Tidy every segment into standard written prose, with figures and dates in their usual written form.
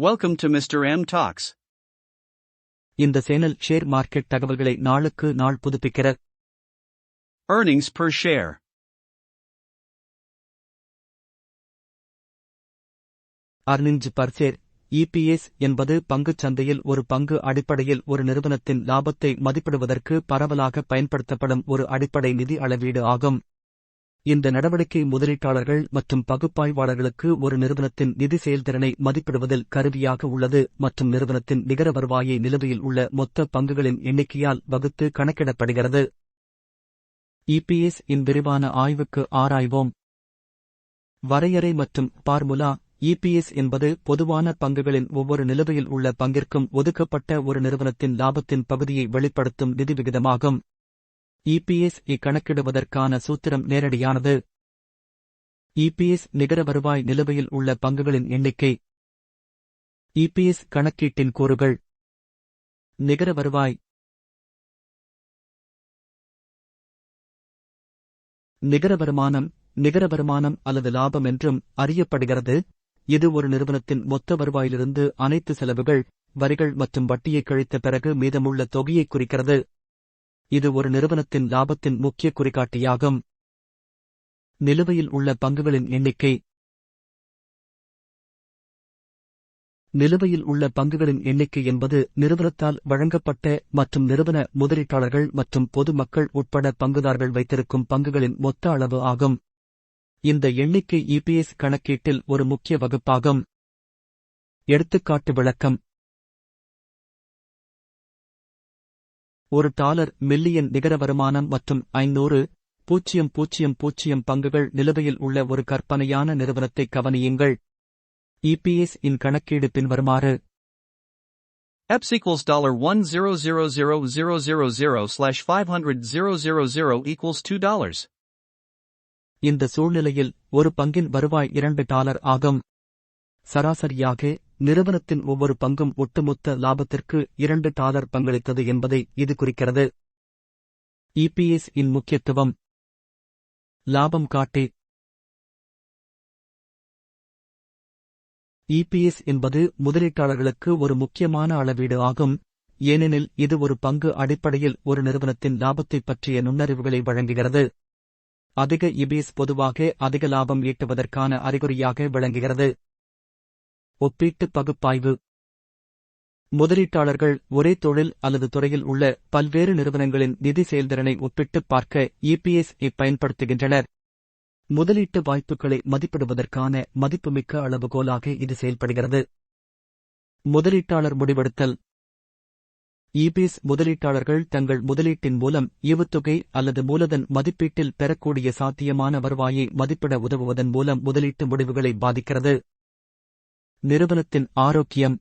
Welcome to Mr. M Talks. இந்த channel share market தகவல்களை நாளுக்கு நாள் புதுப்பிக்கிற Earnings per share. earnings per share EPS என்பது பங்குச் சந்தையில் ஒரு பங்கு அடிப்படையில் ஒரு நிறுவனத்தின் லாபத்தை மதிப்பிடுவதற்கு பரவலாக பயன்படுத்தப்படும் ஒரு அடிப்படை நிதி அளவீடு ஆகும். இந்த நடவடிக்கை முதலீட்டாளர்கள் மற்றும் பகுப்பாய்வாளர்களுக்கு ஒரு நிறுவனத்தின் நிதி செயல்திறனை மதிப்பிடுவதில் கருவியாக உள்ளது மற்றும் நிறுவனத்தின் நிகர வருவாயை நிலுவையில் உள்ள மொத்த பங்குகளின் எண்ணிக்கையால் வகுத்து கணக்கிடப்படுகிறது. EPS இன் விரிவான ஆய்வுக்கு ஆராய்வோம். வரையறை மற்றும் பார்முலா. EPS என்பது பொதுவான பங்குகளின் ஒவ்வொரு நிலுவையில் உள்ள பங்கிற்கும் ஒதுக்கப்பட்ட ஒரு நிறுவனத்தின் லாபத்தின் பகுதியை வெளிப்படுத்தும் நிதி விகிதமாகும். EPS கணக்கிடுவதற்கான சூத்திரம் நேரடியானது. EPS நிகர வருவாய் நிலுவையில் உள்ள பங்குகளின் எண்ணிக்கை. EPS கணக்கீட்டின் கூறுகள். நிகர வருவாய். நிகர வருமானம் அல்லது லாபம் என்றும் அறியப்படுகிறது. இது ஒரு நிறுவனத்தின் மொத்த வருவாயிலிருந்து அனைத்து செலவுகள், வரிகள் மற்றும் வட்டியை கழித்த பிறகு மீதமுள்ள தொகையை குறிக்கிறது. இது ஒரு நிறுவனத்தின் லாபத்தின் முக்கிய குறிகாட்டியாகும். நிலுவையில் உள்ள பங்குகளின் எண்ணிக்கை. நிலுவையில் உள்ள பங்குகளின் எண்ணிக்கை என்பது நிறுவனத்தால் வழங்கப்பட்ட மற்றும் நிறுவன முதலீட்டாளர்கள் மற்றும் பொது மக்கள் உட்பட பங்குதாரர்கள் வைத்திருக்கும் பங்குகளின் மொத்த அளவு ஆகும். இந்த எண்ணிக்கை EPS கணக்கீட்டில் ஒரு முக்கிய வகுப்பாகும். எடுத்துக்காட்டு விளக்கம். $1 மில்லியன் நிகர வருமானம் மற்றும் 500,000 பங்குகள் நிலுவையில் உள்ள ஒரு கற்பனையான நிறுவனத்தை கவனியுங்கள். EPS இன் கணக்கீடு பின்வருமாறு. EPS equals $1,000,000/500,000 equals $2. இந்த சூழ்நிலையில் ஒரு பங்கின் வருவாய் $2 ஆகும். சராசரியாக நிறுவனத்தின் ஒவ்வொரு பங்கும் ஒட்டுமொத்த லாபத்திற்கு $2 பங்களித்தது என்பதை இது குறிக்கிறது. EPS இன் முக்கியத்துவம். லாபம் காட்டி. EPS என்பது முதலீட்டாளர்களுக்கு ஒரு முக்கியமான அளவீடு ஆகும், ஏனெனில் இது ஒரு பங்கு அடிப்படையில் ஒரு நிறுவனத்தின் லாபத்தைப் பற்றிய நுண்ணறிவுகளை வழங்குகிறது. அதிக EPS பொதுவாக அதிக லாபம் ஈட்டுவதற்கான அறிகுறியாக விளங்குகிறது. ஒப்பீட்டு பகுப்பாய்வு. முதலீட்டாளர்கள் ஒரே தொழில் அல்லது துறையில் உள்ள பல்வேறு நிறுவனங்களின் நிதி செயல்திறனை ஒப்பிட்டுப் பார்க்க EPS பயன்படுத்துகின்றனர். முதலீட்டு வாய்ப்புகளை மதிப்பிடுவதற்கான மதிப்புமிக்க அளவுகோலாக இது செயல்படுகிறது. முதலீட்டாளர் முடிவெடுத்தல். EPS முதலீட்டாளர்கள் தங்கள் முதலீட்டின் மூலம் ஈவுத்தொகை அல்லது மூலதன் மதிப்பீட்டில் பெறக்கூடிய சாத்தியமான வருவாயை மதிப்பிட உதவுவதன் மூலம் முதலீட்டு முடிவுகளை பாதிக்கிறது. நிறுவனத்தின் ஆரோக்கியம்.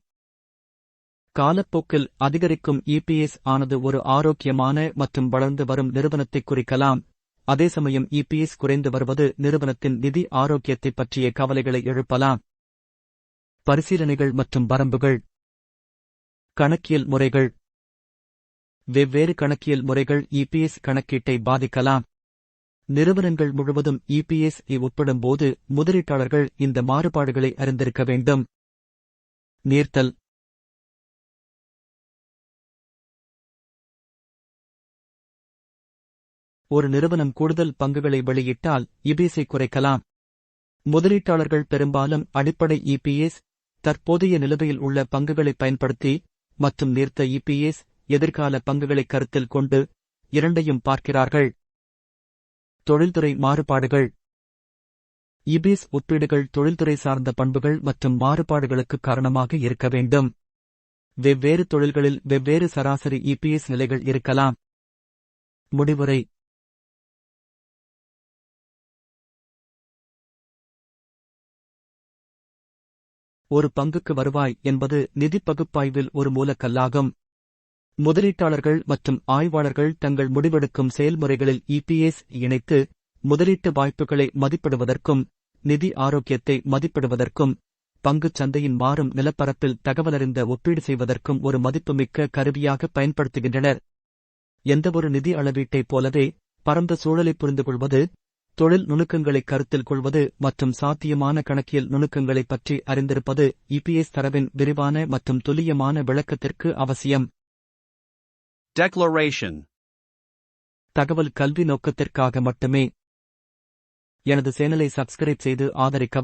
காலப்போக்கில் அதிகரிக்கும் EPS ஆனது ஒரு ஆரோக்கியமான மற்றும் வளர்ந்து வரும் நிறுவனத்தை குறிக்கலாம். அதேசமயம் EPS குறைந்து வருவது நிறுவனத்தின் நிதி ஆரோக்கியத்தைப் பற்றிய கவலைகளை எழுப்பலாம். பரிசீலனைகள் மற்றும் வரம்புகள். கணக்கியல் முறைகள். வெவ்வேறு கணக்கியல் முறைகள் EPS கணக்கீட்டை பாதிக்கலாம். நிறுவனங்கள் முழுவதும் EPS ஒப்பிடும்போது முதலீட்டாளர்கள் இந்த மாறுபாடுகளை அறிந்திருக்க வேண்டும். நீர்த்தல். ஒரு நிறுவனம் கூடுதல் பங்குகளை வெளியிட்டால் EPS குறைக்கலாம். முதலீட்டாளர்கள் பெரும்பாலும் அடிப்படை EPS, தற்போதைய நிலுவையில் உள்ள பங்குகளை பயன்படுத்தி மற்றும் நீர்த்த EPS, எதிர்கால பங்குகளை கருத்தில் கொண்டு இரண்டையும் பார்க்கிறார்கள். தொழில்துறை மாறுபாடுகள். EPS ஒப்பீடுகள் தொழில்துறை சார்ந்த பண்புகள் மற்றும் மாறுபாடுகளுக்கு காரணமாக இருக்க வேண்டும். வெவ்வேறு தொழில்களில் வெவ்வேறு சராசரி EPS நிலைகள் இருக்கலாம். முடிவுரை. ஒரு பங்குக்கு வருவாய் என்பது நிதி பகுப்பாய்வில் ஒரு மூலக்கல்லாகும். முதலீட்டாளர்கள் மற்றும் ஆய்வாளர்கள் தங்கள் முடிவெடுக்கும் செயல்முறைகளில் EPS இணைத்து முதலீட்டு வாய்ப்புகளை மதிப்பிடுவதற்கும் நிதி ஆரோக்கியத்தை மதிப்பிடுவதற்கும் பங்குச் சந்தையின் மாறும் நிலப்பரப்பில் தகவலறிந்த ஒப்பீடு செய்வதற்கும் ஒரு மதிப்புமிக்க கருவியாக பயன்படுத்துகின்றனர். எந்தவொரு நிதி அளவீட்டைப் போலவே பரந்த சூழலை புரிந்துகொள்வது, தொழில் நுணுக்கங்களை கருத்தில் கொள்வது மற்றும் சாத்தியமான கணக்கியல் நுணுக்கங்களைப் பற்றி அறிந்திருப்பது இபிஎஸ் தரவின் விரிவான மற்றும் துல்லியமான விளக்கத்திற்கு அவசியம். Declaration. தகவல் கல்வி நோக்கத்திற்காக மட்டுமே. எனது சேனலை சப்ஸ்கிரைப் செய்து ஆதரிக்கவும்.